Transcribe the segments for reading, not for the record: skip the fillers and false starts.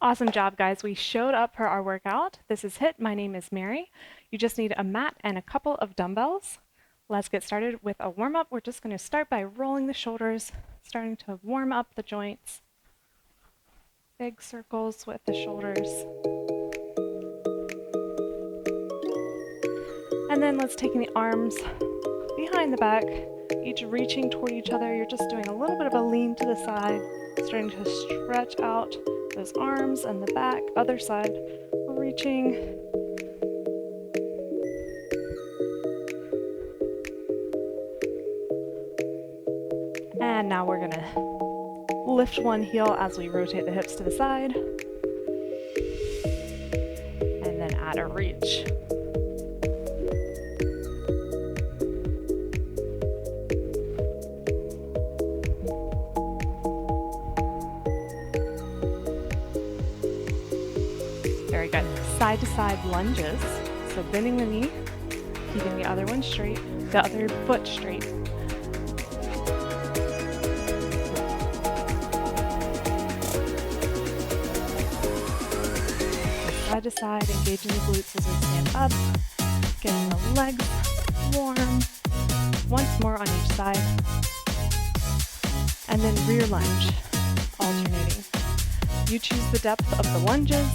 Awesome job, guys. We showed up for our workout. This is HIIT. My name is Mary. You just need a mat and a couple of dumbbells. Let's get started with a warm-up. We're just going to start by rolling the shoulders, starting to warm up the joints. Big circles with the shoulders. And then let's take the arms behind the back, each reaching toward each other. You're just doing a little bit of a lean to the side, starting to stretch out those arms and the back, other side, reaching. And now we're gonna lift one heel as we rotate the hips to the side. And then add a reach. Very good. Side to side lunges. So bending the knee, keeping the other one straight, the other foot straight. Side to side, engaging the glutes as we stand up, getting the legs warm. Once more on each side. And then rear lunge, alternating. You choose the depth of the lunges.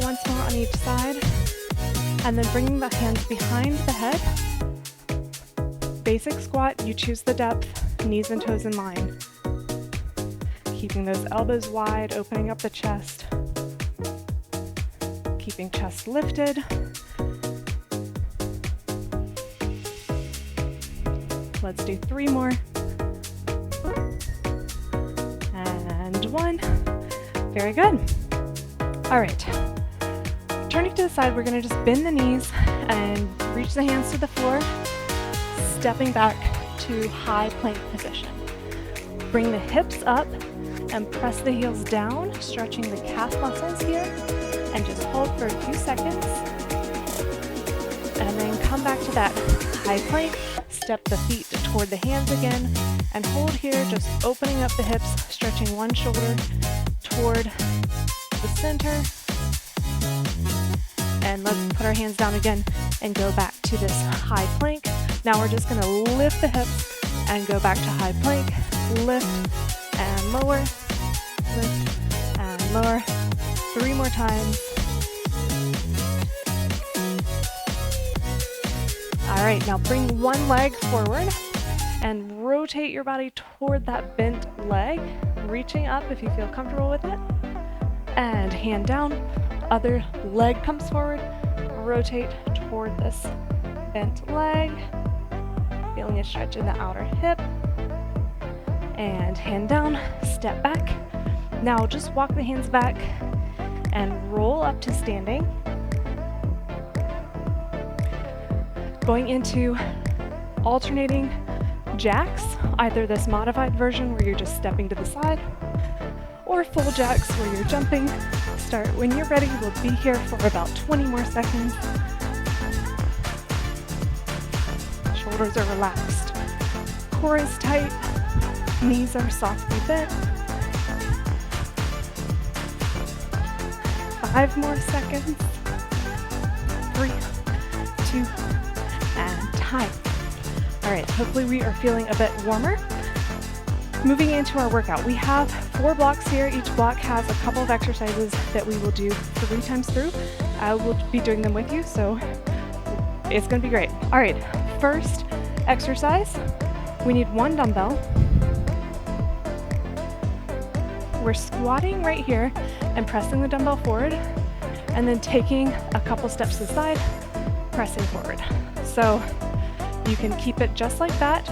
Once more on each side. And then bringing the hands behind the head. Basic squat, you choose the depth, knees and toes in line. Keeping those elbows wide, opening up the chest. Keeping chest lifted. Let's do 3 more. And 1. Very good. All right. Turning to the side, we're going to just bend the knees and reach the hands to the floor, stepping back to high plank position. Bring the hips up and press the heels down, stretching the calf muscles here, and just hold for a few seconds. And then come back to that high plank, step the feet toward the hands again, and hold here, just opening up the hips, stretching one shoulder toward the center. And let's put our hands down again and go back to this high plank. Now we're just gonna lift the hips and go back to high plank. Lift and lower, lift and lower. 3 more times. All right, now bring one leg forward and rotate your body toward that bent leg, reaching up if you feel comfortable with it. And hand down. Other leg comes forward, rotate toward this bent leg, feeling a stretch in the outer hip, and hand down, step back. Now just walk the hands back and roll up to standing. Going into alternating jacks, either this modified version where you're just stepping to the side, or full jacks where you're jumping. Start when you're ready. We'll be here for about 20 more seconds. Shoulders are relaxed. Core is tight. Knees are softly bent. 5 more seconds. 3, 2, and time. All right, hopefully we are feeling a bit warmer. Moving into our workout, we have 4 blocks here. Each block has a couple of exercises that we will do 3 times through. I will be doing them with you, so it's gonna be great. All right, first exercise, we need 1 dumbbell. We're squatting right here and pressing the dumbbell forward, and then taking a couple steps to the side, pressing forward. So you can keep it just like that.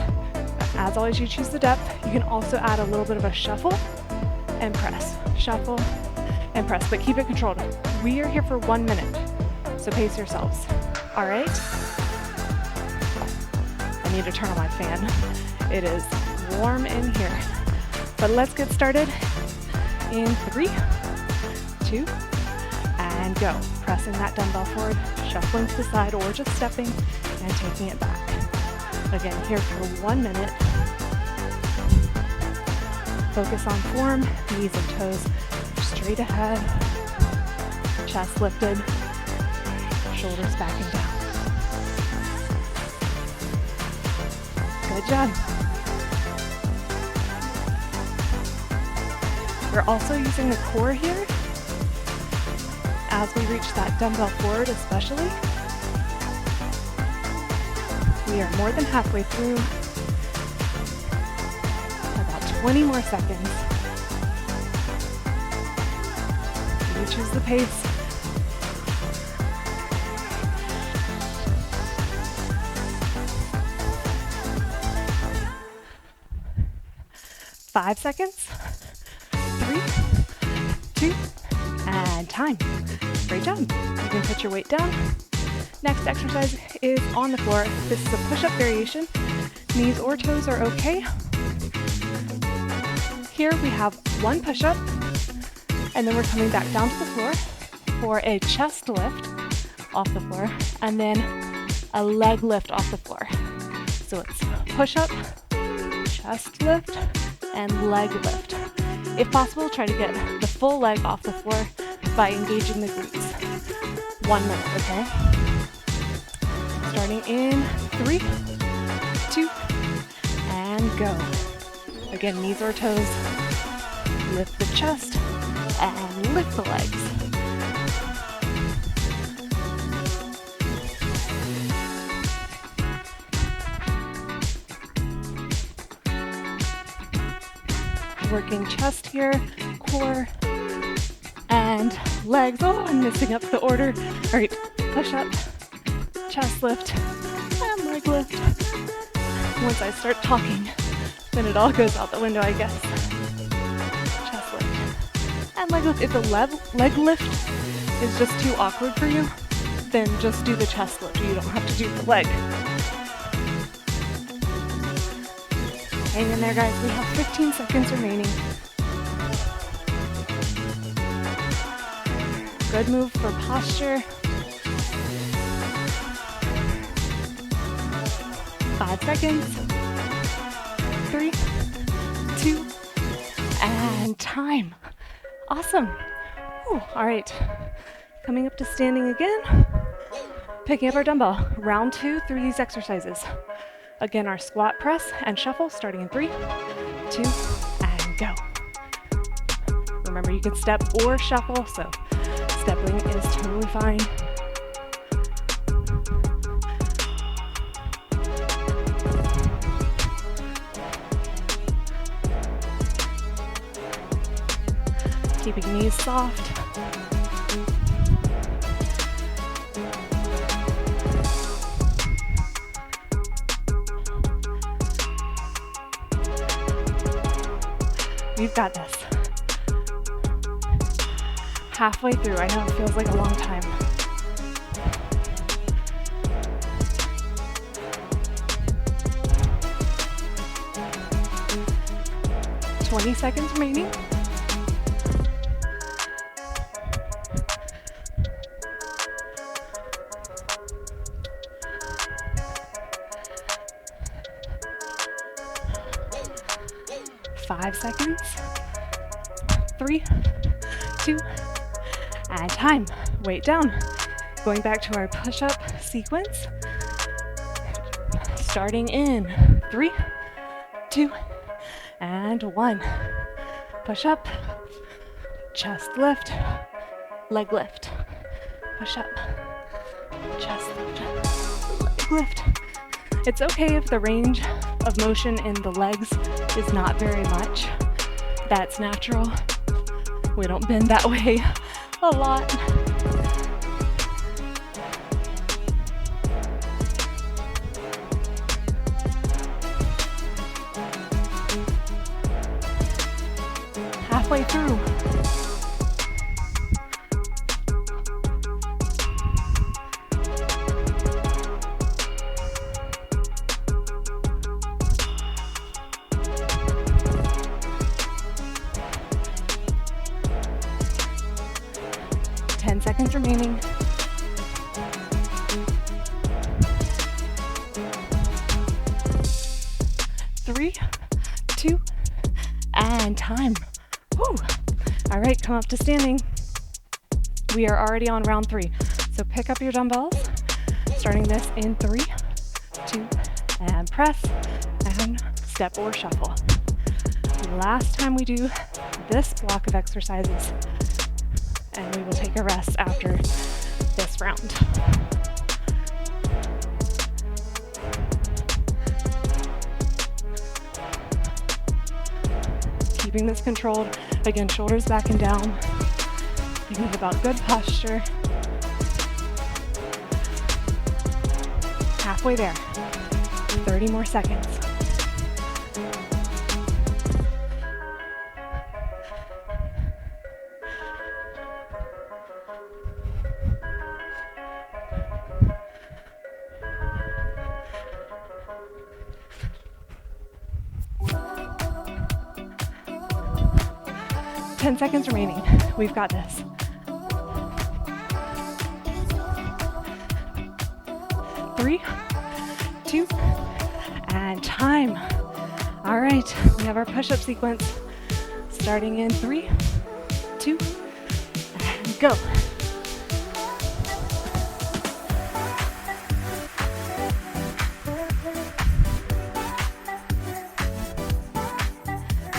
As always, you choose the depth. You can also add a little bit of a shuffle and press. Shuffle and press, but keep it controlled. We are here for 1 minute, so pace yourselves. All right? I need to turn on my fan. It is warm in here. But let's get started in 3, 2, and and go. Pressing that dumbbell forward, shuffling to the side, or just stepping and taking it back. Again, here for 1 minute. Focus on form, knees and toes straight ahead, chest lifted, shoulders back and down. Good job. We're also using the core here as we reach that dumbbell forward especially. We are more than halfway through. About 20 more seconds. You choose the pace. Five seconds. 3, 2, and time. Great job. You can put your weight down. Next exercise is on the floor. This is a push-up variation. Knees or toes are okay. Here we have one push-up, and then we're coming back down to the floor for a chest lift off the floor, and then a leg lift off the floor. So it's push-up, chest lift, and leg lift. If possible, try to get the full leg off the floor by engaging the glutes. 1 minute, okay? Starting in 3, 2, and go. Again, knees or toes. Lift the chest and lift the legs. Working chest here, core, and legs. Oh, I'm messing up the order. All right, push up, chest lift, and leg lift. Once I start talking, then it all goes out the window, I guess. Chest lift and leg lift. If the leg lift is just too awkward for you, then just do the chest lift. You don't have to do the leg. Hang in there, guys. We have 15 seconds remaining. Good move for posture. 5 seconds. 3, 2, and time. Awesome. Whew. All right. Coming up to standing again. Picking up our dumbbell. Round 2 through these exercises. Again, our squat, press, and shuffle starting in 3, 2, and go. Remember, you can step or shuffle, so stepping is totally fine. Keeping knees soft. You've got this. Halfway through. I know it feels like a long time. "20 seconds remaining. "5 seconds. 3, 2, and time. Weight down. Going back to our push-up sequence. Starting in 3, 2, and 1. Push up, chest lift, leg lift. Push up, chest lift, leg lift. It's okay if the range of motion in the legs is not very much. That's natural. We don't bend that way a lot. Halfway through. Seconds 3, 2, and time. Woo. All right, come up to standing. We are already on round 3. So pick up your dumbbells, starting this in 3, 2, and press, and step or shuffle. Last time we do this block of exercises, and we will take a rest after this round. Keeping this controlled. Again, shoulders back and down. Thinking about good posture. Halfway there. 30 more seconds. Ten seconds remaining. We've got this. 3, 2, and time. All right, we have our push-up sequence starting in 3, 2, and go.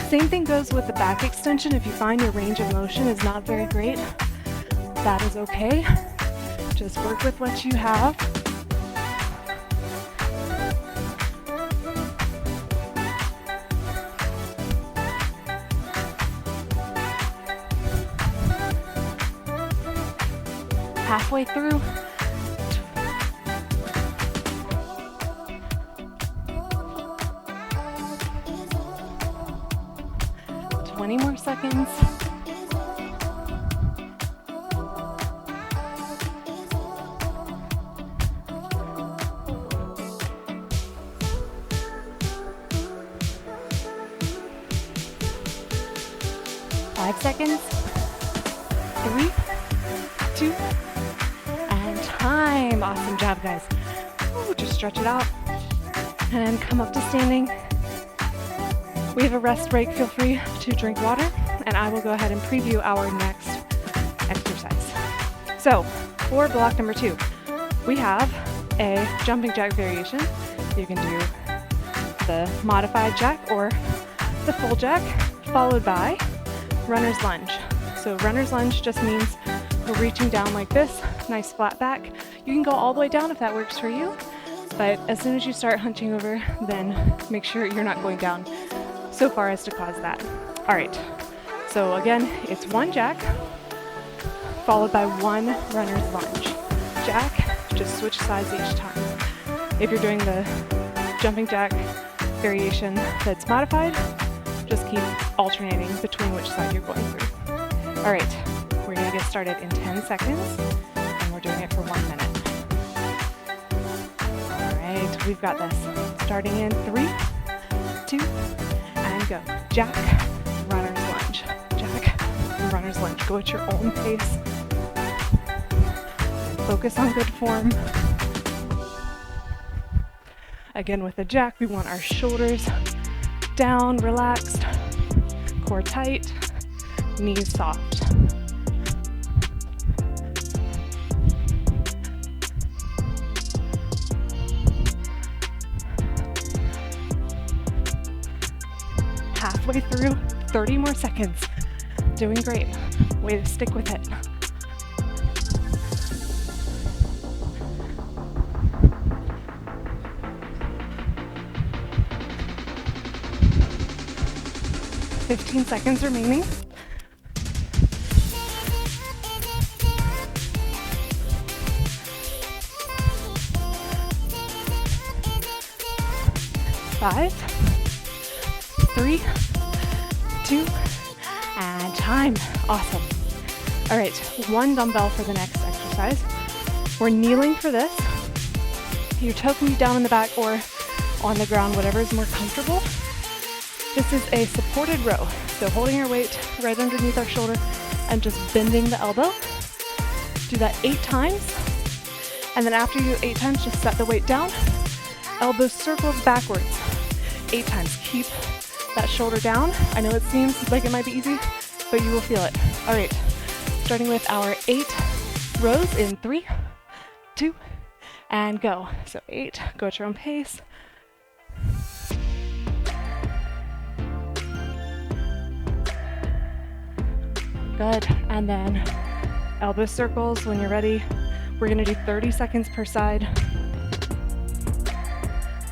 Same thing goes with the back extension. If you find your range of motion is not very great, that is okay. Just work with what you have. Halfway through. 20 more seconds. Five seconds. 3, 2, and time. Awesome job, guys. Ooh, just stretch it out and come up to standing. We have a rest break. Feel free to drink water, and I will go ahead and preview our next exercise. So for block number 2, we have a jumping jack variation. You can do the modified jack or the full jack, followed by runner's lunge. So runner's lunge just means we're reaching down like this, nice flat back. You can go all the way down if that works for you, but as soon as you start hunching over, then make sure you're not going down so far as to cause that. All right, so again, it's one jack followed by one runner's lunge. Jack, just switch sides each time. If you're doing the jumping jack variation that's modified, just keep alternating between which side you're going through. All right, we're gonna get started in 10 seconds, and we're doing it for 1 minute. All right, we've got this. Starting in 3, 2, and go. Jack, runner's lunge. Jack, runner's lunge. Go at your own pace. Focus on good form. Again, with the jack, we want our shoulders down, relaxed, core tight, knees soft. Halfway through, 30 more seconds. Doing great. Way to stick with it. Fifteen seconds remaining. Five, 3, 2, and time. Awesome. All right, one dumbbell for the next exercise. We're kneeling for this. Your toe can be down in the back or on the ground, whatever is more comfortable. This is a supported row. So holding our weight right underneath our shoulder and just bending the elbow. Do that 8 times. And then after you do 8 times, just set the weight down. Elbow circles backwards. 8 times. Keep that shoulder down. I know it seems like it might be easy, but you will feel it. All right, starting with our 8 rows in 3, 2, and go. So 8, go at your own pace. Good, and then elbow circles when you're ready. We're gonna do 30 seconds per side.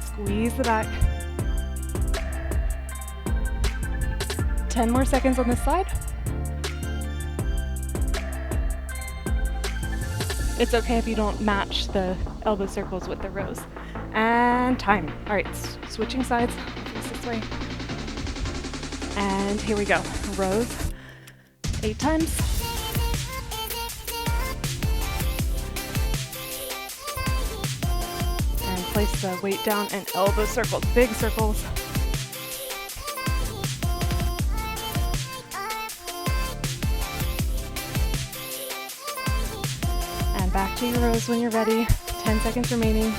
Squeeze the back. 10 more seconds on this side. It's okay if you don't match the elbow circles with the rows. And time. All right, switching sides. Face this way. And here we go. Rows, 8 times. And place the weight down and elbow circles, big circles. And back to your rows when you're ready. 10 seconds remaining.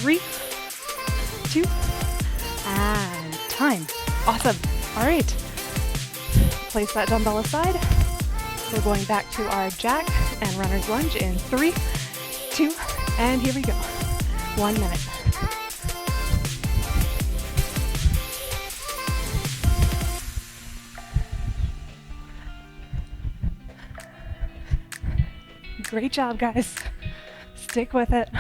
Three, 2, and time. Awesome. All right. Place that dumbbell aside. We're going back to our jack and runner's lunge in 3, 2, and here we go. 1 minute. Great job, guys. Stick with it.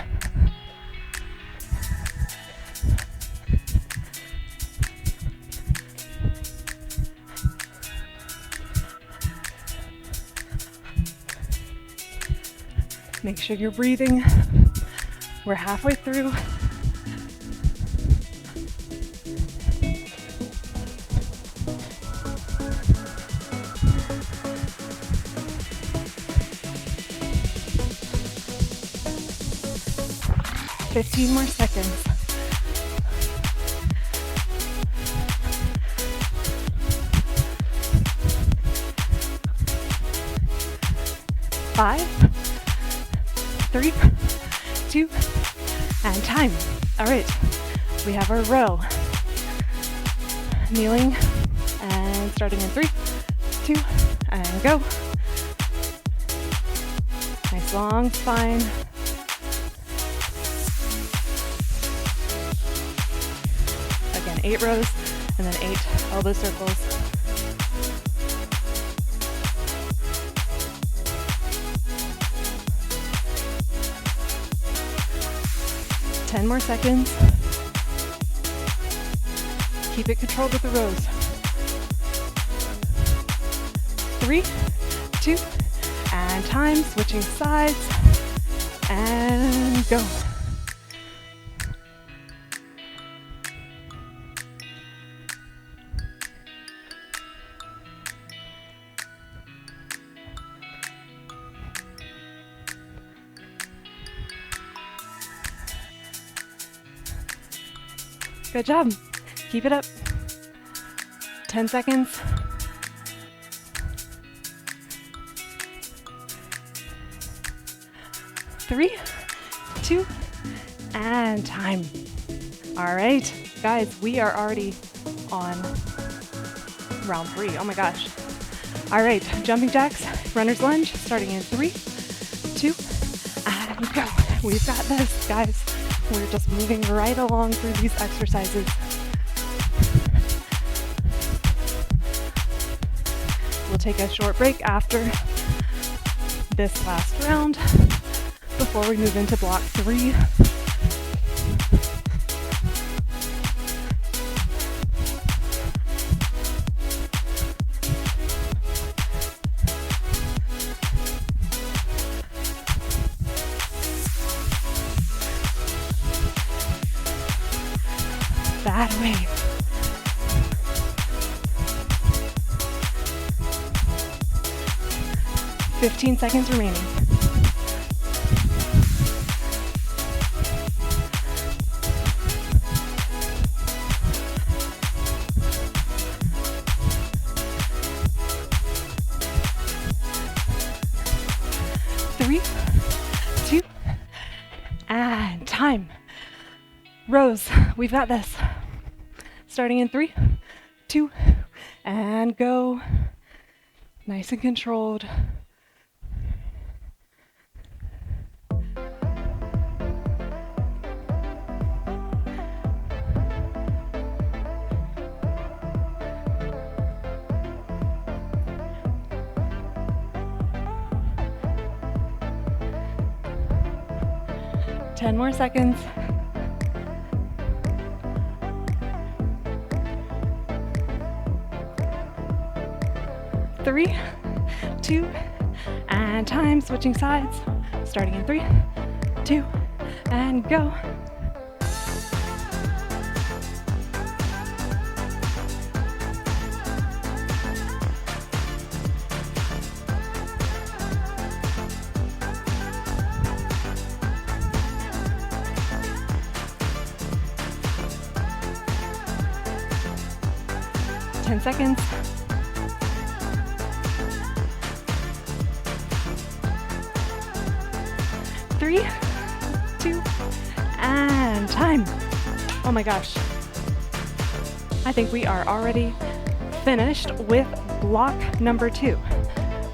Make sure you're breathing. We're halfway through. Fifteen more seconds. 5, 3, 2, and time. All right, we have our row. Kneeling and starting in 3, 2, and go. Nice long spine. Again, 8 rows and then 8 elbow circles. Ten more seconds. Keep it controlled with the rows. 3, 2, and time. Switching sides. And go. Good job. Keep it up. 10 seconds. 3, 2, and time. All right, guys, we are already on round 3. Oh my gosh. All right, jumping jacks, runner's lunge, starting in 3, 2, and go. We've got this, guys. We're just moving right along through these exercises. We'll take a short break after this last round before we move into block 3. That way. Fifteen seconds remaining. 3, and time. Rows, we've got this. Starting in 3, 2, and go. Nice and controlled. Ten more seconds. 3, 2, and time. Switching sides. Starting in 3, 2, and go. Seconds. 3, 2, and time. Oh my gosh. I think we are already finished with block number 2.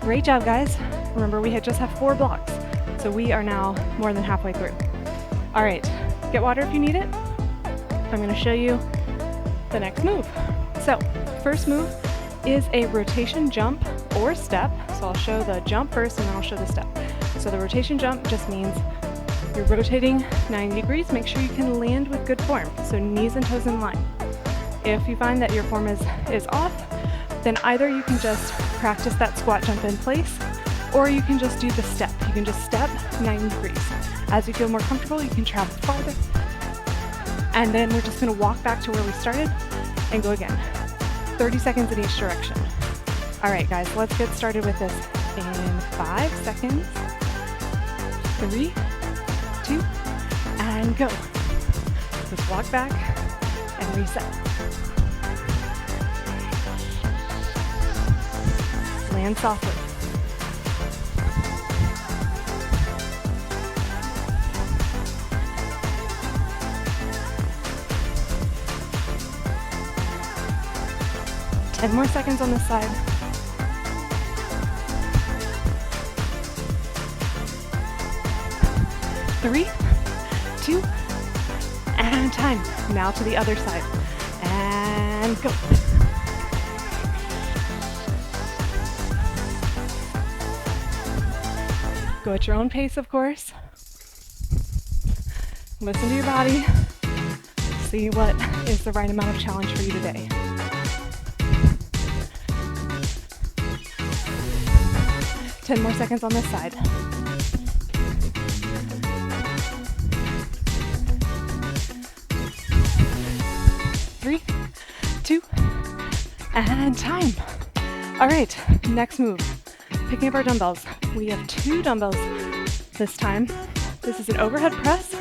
Great job, guys. Remember, we just have 4 blocks, so we are now more than halfway through. All right, get water if you need it. I'm going to show you the next move. So, first move is a rotation jump or step. So I'll show the jump first and then I'll show the step. So the rotation jump just means you're rotating 90 degrees. Make sure you can land with good form. So knees and toes in line. If you find that your form is off, then either you can just practice that squat jump in place, or you can just do the step. You can just step 90 degrees. As you feel more comfortable, you can travel farther. And then we're just gonna walk back to where we started and go again. 30 seconds in each direction. All right, guys, let's get started with this in 5 seconds. 3, 2, and go. Just walk back and reset. Land softly. Ten more seconds on this side. 3, 2, and time. Now to the other side. And go. Go at your own pace, of course. Listen to your body. See what is the right amount of challenge for you today. 10 more seconds on this side. 3, 2, and time. All right, next move. Picking up our dumbbells. We have 2 dumbbells this time. This is an overhead press,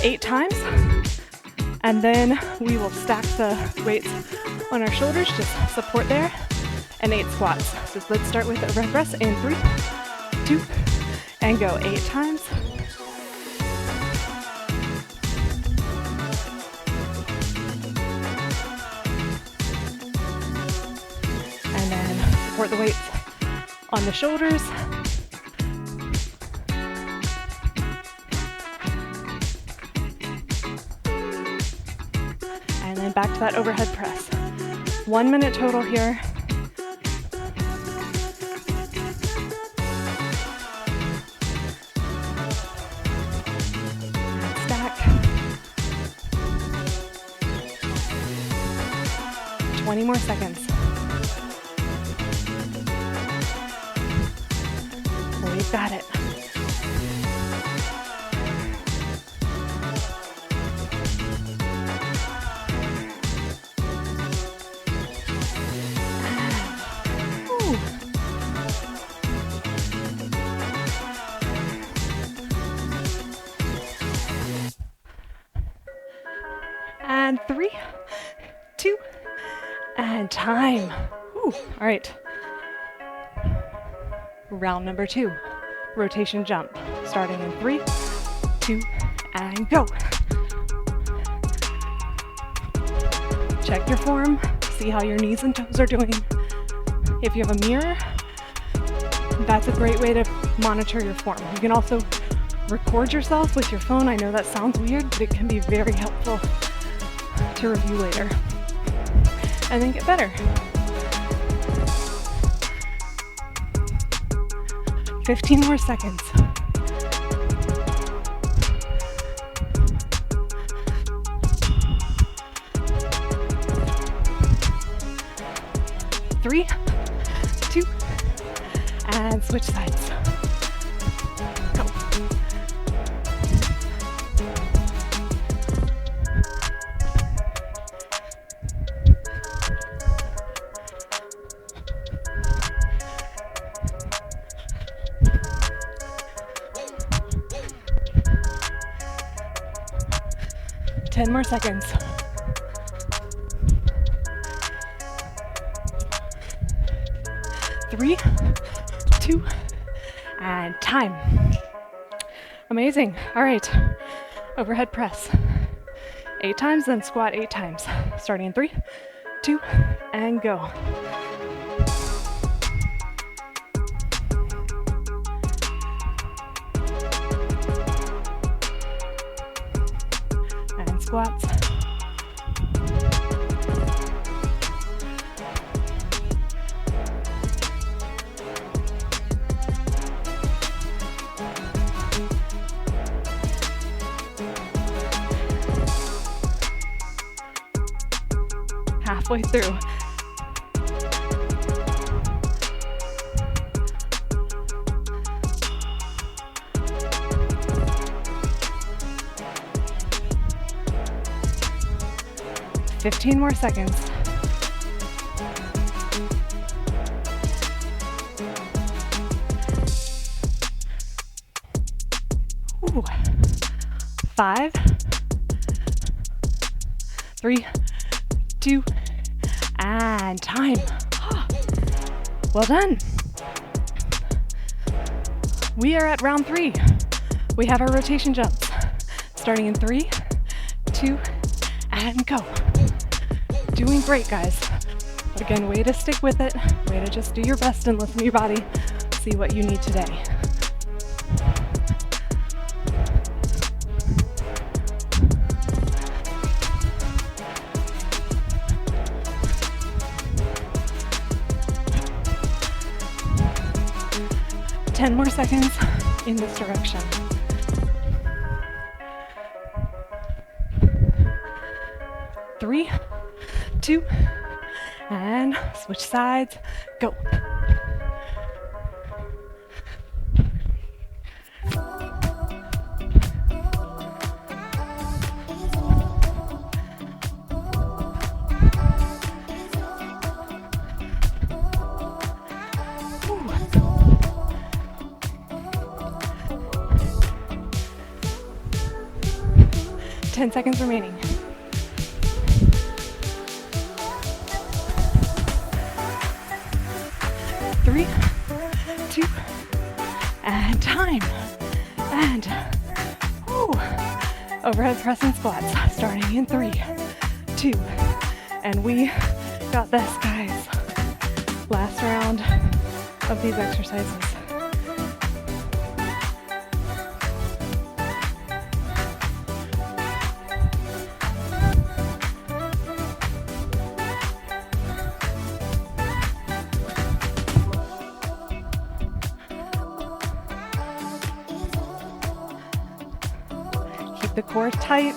8 times. And then we will stack the weights on our shoulders, just support there, and 8 squats. So let's start with the overhead press in 3, 2, and go. 8 times. And then support the weights on the shoulders. And then back to that overhead press. 1 minute total here. Stack. 20 more seconds. We've got it. And 3, 2, and time. Ooh, all right. Round number 2, rotation jump. Starting in 3, 2, and go. Check your form, see how your knees and toes are doing. If you have a mirror, that's a great way to monitor your form. You can also record yourself with your phone. I know that sounds weird, but it can be very helpful to review later. And then get better. 15 more seconds. 3, 2, and switch sides. Go. Ten more seconds. 3, 2, and time. Amazing. All right. Overhead press. 8 times, then squat 8 times. Starting in 3, 2, and go. And squats. Halfway through. Fifteen more seconds. Ooh. 5, 3, 2, and time. Well done. We are at round 3. We have our rotation jumps. Starting in 3, 2, and go. Doing great, guys. But again, way to stick with it. Way to just do your best and listen to your body. See what you need today. Ten more seconds in this direction. 3, 2, and switch sides. Go. Ooh. 10 seconds remaining. 3, 2, and time. And overhead press and squats. Starting in 3, 2, and we got this, guys. Last round of these exercises. The core tight.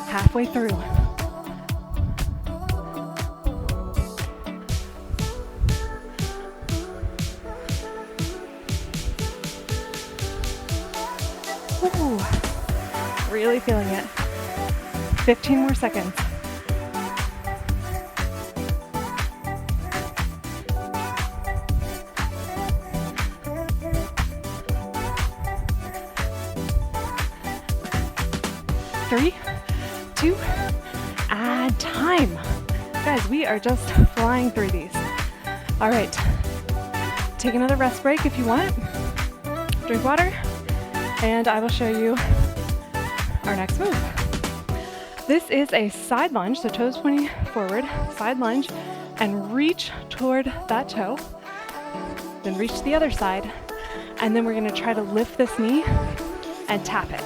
Halfway through. Ooh, really feeling it. 15 more seconds. 3, 2, and time. Guys, we are just flying through these. All right, take another rest break if you want. drink water, and I will show you our next move. This is a side lunge, so toes pointing forward, side lunge, and reach toward that toe, then reach to the other side, and then we're gonna try to lift this knee and tap it.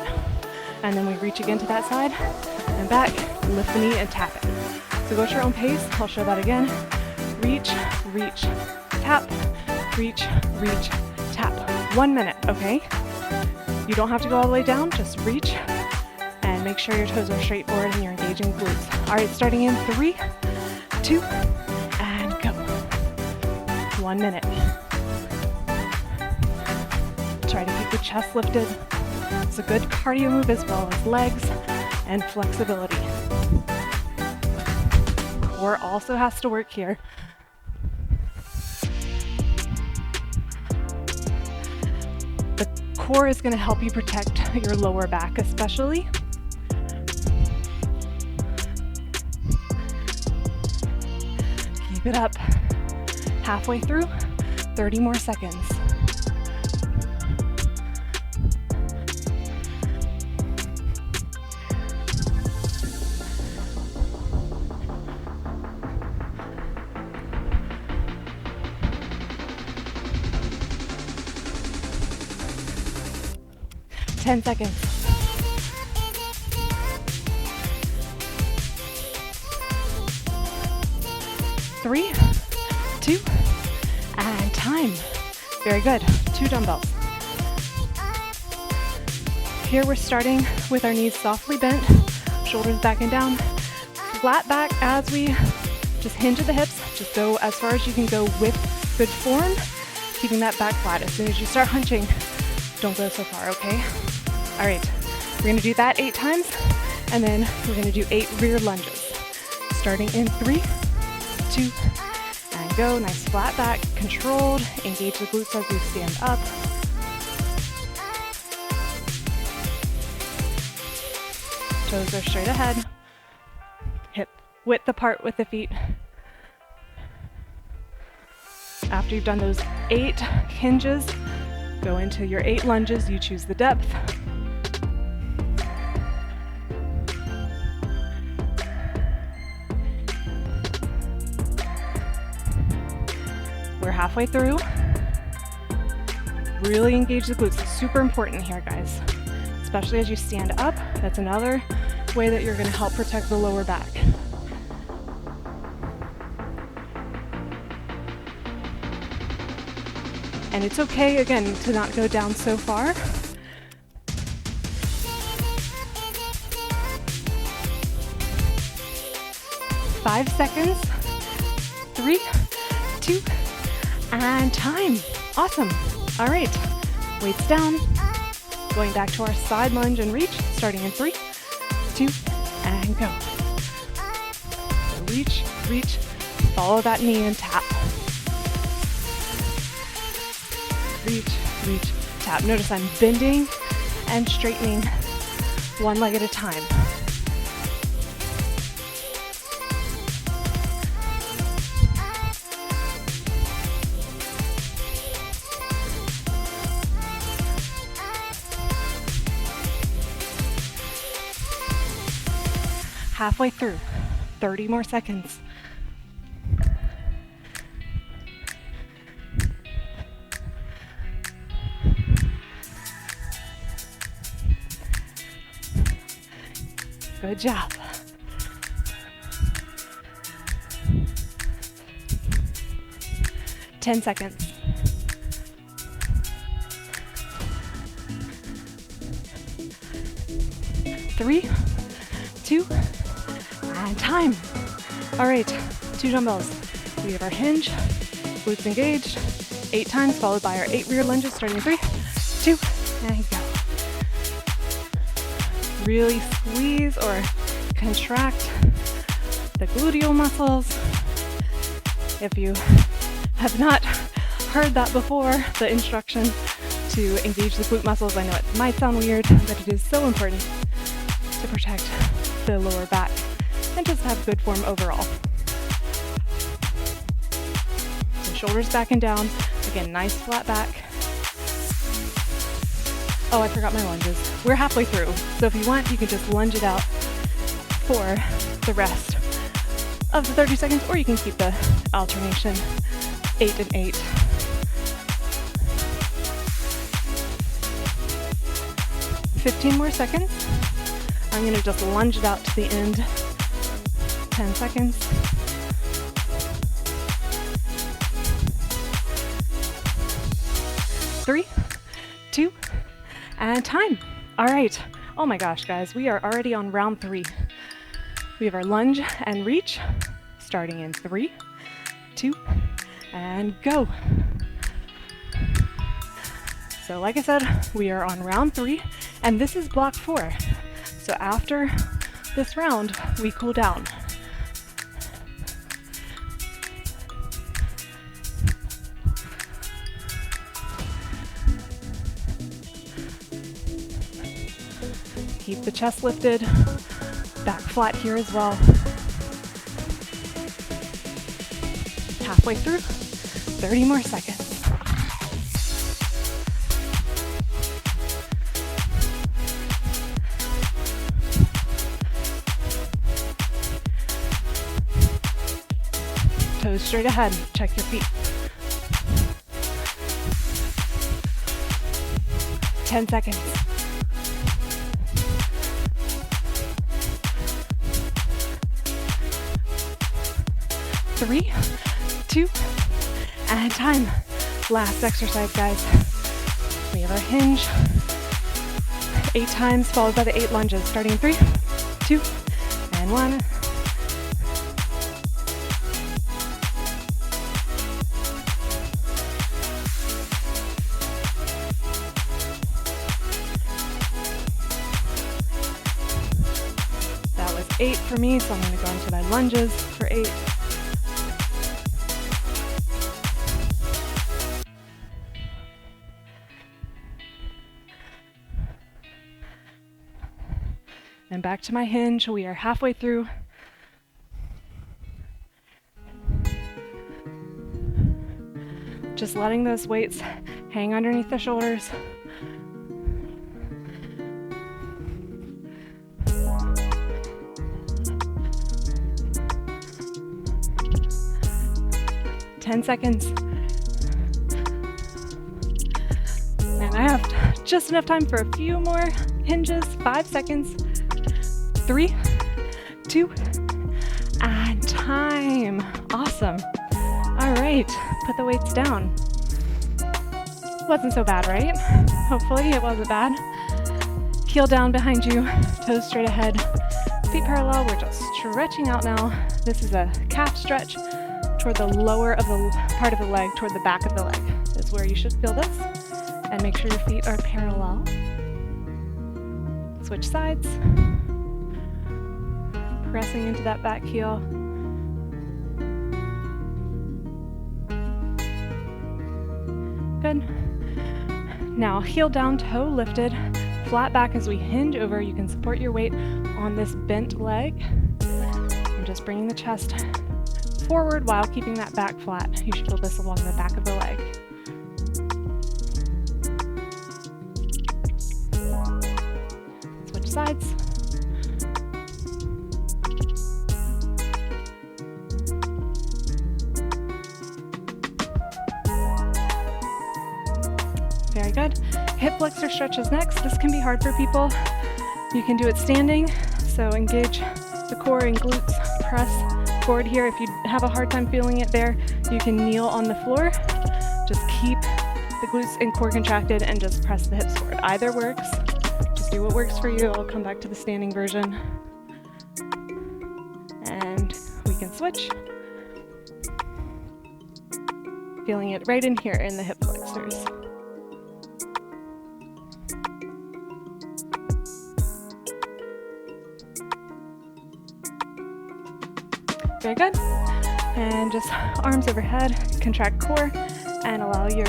And then we reach again to that side and back, lift the knee and tap it. So go at your own pace. I'll show that again. Reach, reach, tap, reach, reach, tap. 1 minute, okay? You don't have to go all the way down, just reach and make sure your toes are straight forward and you're engaging glutes. All right, starting in 3, 2, and go. 1 minute. Try to keep the chest lifted. It's a good cardio move as well as legs and flexibility. Core also has to work here. The core is going to help you protect your lower back especially. Keep it up. Halfway through, 30 more seconds. Ten seconds. 3, 2, and time. Very good. 2 dumbbells. Here we're starting with our knees softly bent, shoulders back and down, flat back as we just hinge at the hips. Just go as far as you can go with good form, keeping that back flat. As soon as you start hunching, don't go so far, okay? All right, we're gonna do that 8 times, and then we're gonna do 8 rear lunges. Starting in 3, 2, and go. Nice flat back, controlled. Engage the glutes as we stand up. Toes are straight ahead. Hip width apart with the feet. After you've done those 8 hinges, go into your 8 lunges. You choose the depth. We're halfway through. Really engage the glutes. It's super important here, guys. Especially as you stand up. That's another way that you're going to help protect the lower back. And it's okay, again, to not go down so far. Five seconds. 3, 2, and time. Awesome. All right, weights down. Going back to our side lunge and reach, starting in 3, 2, and go. So reach, reach, follow that knee and tap. Reach, reach, tap. Notice I'm bending and straightening one leg at a time. Halfway through, 30 more seconds. Good job. Ten seconds. 3, 2, and time. All right, 2 dumbbells. We have our hinge, glutes engaged, 8 times, followed by our 8 rear lunges, starting in 3, 2, and go. Really squeeze or contract the gluteal muscles. If you have not heard that before, the instruction to engage the glute muscles, I know it might sound weird, but it is so important to protect the lower back and just have good form overall. So shoulders back and down. Again, nice flat back. Oh, I forgot my lunges. We're halfway through, so if you want, you can just lunge it out for the rest of the 30 seconds, or you can keep the alternation 8 and 8. "15 more seconds. I'm going to just lunge it out to the end. 10 seconds. Three, 2, and time. All right. Oh my gosh, guys, we are already on round 3. We have our lunge and reach starting in 3, 2, and go. So like I said, we are on round 3, and this is block 4. So after this round, we cool down. Keep the chest lifted, back flat here as well. Halfway through, 30 more seconds. Toes straight ahead, check your feet. 10 seconds. 3, 2, and time. Last exercise, guys. We have our hinge. 8 times, followed by the 8 lunges, starting in 3, 2, and 1. That was 8 for me, so I'm going to go into my lunges for 8. And back to my hinge. We are halfway through. Just letting those weights hang underneath the shoulders. Ten seconds. And I have just enough time for a few more hinges. 5 seconds. 3, 2, and time. Awesome. All right, put the weights down. Wasn't so bad, right? Hopefully it wasn't bad. Heel down behind you, toes straight ahead, feet parallel. We're just stretching out now. This is a calf stretch toward the lower of the part of the leg, toward the back of the leg is where you should feel this. And make sure your feet are parallel. Switch sides. Pressing into that back heel. Good. Now heel down, toe lifted, flat back as we hinge over. You can support your weight on this bent leg. I'm just bringing the chest forward while keeping that back flat. You should feel this along the back of the leg. Switch sides. Very good. Hip flexor stretches next. This can be hard for people. You can do it standing, so engage the core and glutes. Press forward here. If you have a hard time feeling it there, you can kneel on the floor. Just keep the glutes and core contracted and just press the hips forward. Either works. Just do what works for you. I'll come back to the standing version. And we can switch. Feeling it right in here in the hip flexors. Very good. And just arms overhead, contract core, and allow your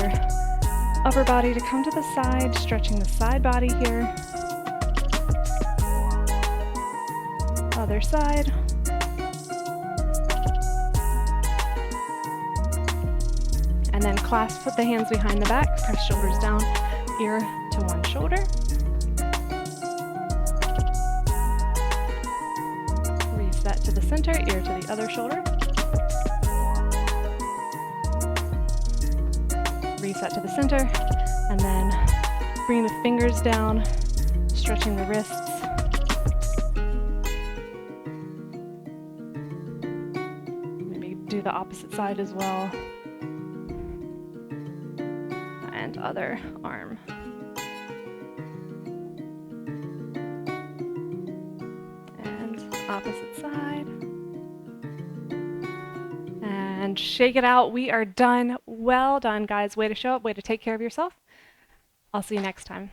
upper body to come to the side, stretching the side body here. Other side. And then clasp, put the hands behind the back, press shoulders down, ear to one shoulder. Reset to the center, ear to the other shoulder. Reset to the center, and then bring the fingers down, stretching the wrists. Maybe do the opposite side as well. And other arm. And opposite side. And shake it out. We are done. Well done, guys. Way to show up. Way to take care of yourself. I'll see you next time.